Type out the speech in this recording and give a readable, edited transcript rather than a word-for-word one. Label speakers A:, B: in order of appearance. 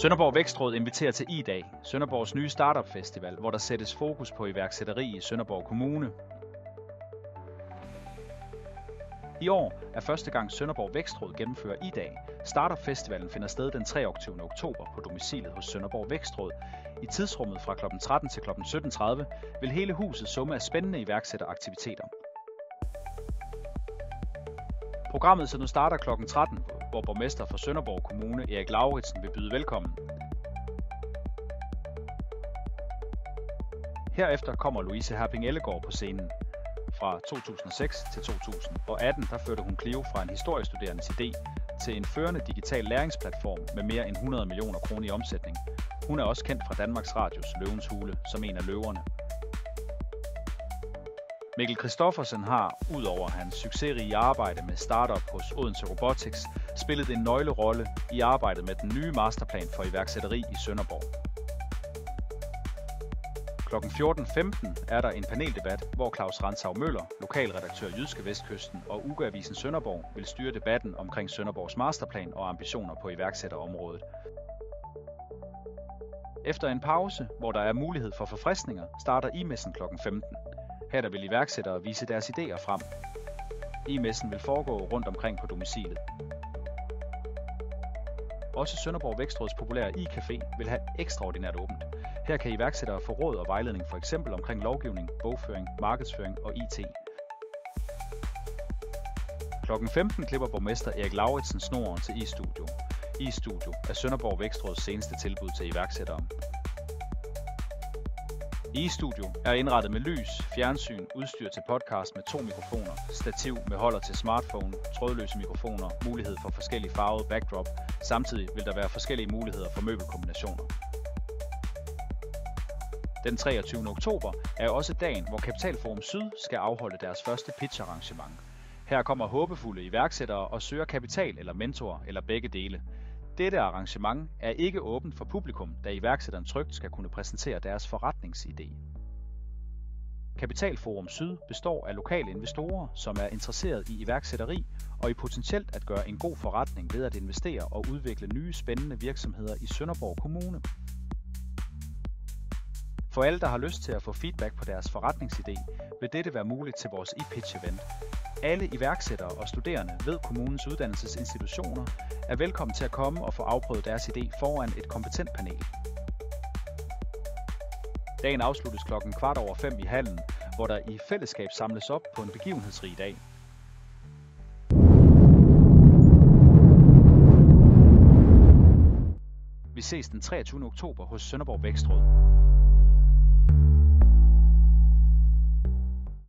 A: Sønderborg Vækstråd inviterer til I-dag, Sønderborgs nye startup festival, hvor der sættes fokus på iværksætteri i Sønderborg Kommune. I år er første gang Sønderborg Vækstråd gennemfører I-dag. Startup Festivalen finder sted den 23. oktober på domicilet hos Sønderborg Vækstråd. I tidsrummet fra kl. 13 til kl. 17.30 vil hele huset summe af spændende iværksætteraktiviteter. Programmet så nu starter kl. 13, hvor borgmester for Sønderborg Kommune, Erik Lauritsen, vil byde velkommen. Herefter kommer Louise Herping Ellegaard på scenen. Fra 2006 til 2018 der førte hun Clio fra en historiestuderendes idé til en førende digital læringsplatform med mere end 100 millioner kroner i omsætning. Hun er også kendt fra Danmarks Radios Løvens Hule som en af løverne. Mikkel Christoffersen har, udover hans succesrige arbejde med startup hos Odense Robotics, spillet en nøglerolle i arbejdet med den nye masterplan for iværksætteri i Sønderborg. Kl. 14.15 er der en paneldebat, hvor Claus Rantzav Møller, lokalredaktør Jyske Vestkysten og Ugeavisen Sønderborg vil styre debatten omkring Sønderborgs masterplan og ambitioner på iværksætterområdet. Efter en pause, hvor der er mulighed for forfriskninger, starter I-messen kl. 15. Her vil iværksættere vise deres idéer frem. I-messen vil foregå rundt omkring på domicilet. Også Sønderborg Vækstråds populære I-café vil have ekstraordinært åbent. Her kan iværksættere få råd og vejledning for eksempel omkring lovgivning, bogføring, markedsføring og IT. Klokken 15 klipper borgmester Erik Lauritsen snoren til I-studio. I-studio er Sønderborg Vækstråds seneste tilbud til iværksættere. I-studio er indrettet med lys, fjernsyn, udstyr til podcast med 2 mikrofoner, stativ med holder til smartphone, trådløse mikrofoner, mulighed for forskellige farvede backdrop. Samtidig vil der være forskellige muligheder for møbelkombinationer. Den 23. oktober er også dagen, hvor Kapitalforum Syd skal afholde deres første pitch-arrangement. Her kommer håbefulde iværksættere og søger kapital eller mentorer eller begge dele. Dette arrangement er ikke åbent for publikum, da iværksætteren trygt skal kunne præsentere deres forretningsidé. Kapitalforum Syd består af lokale investorer, som er interesseret i iværksætteri og i potentielt at gøre en god forretning ved at investere og udvikle nye spændende virksomheder i Sønderborg Kommune. For alle, der har lyst til at få feedback på deres forretningsidé, vil dette være muligt til vores e-pitch-event. Alle iværksættere og studerende ved kommunens uddannelsesinstitutioner er velkommen til at komme og få afprøvet deres idé foran et kompetent panel. Dagen afsluttes kl. 4:15 i hallen, hvor der i fællesskab samles op på en begivenhedsrig dag. Vi ses den 23. oktober hos Sønderborg Vækstråd.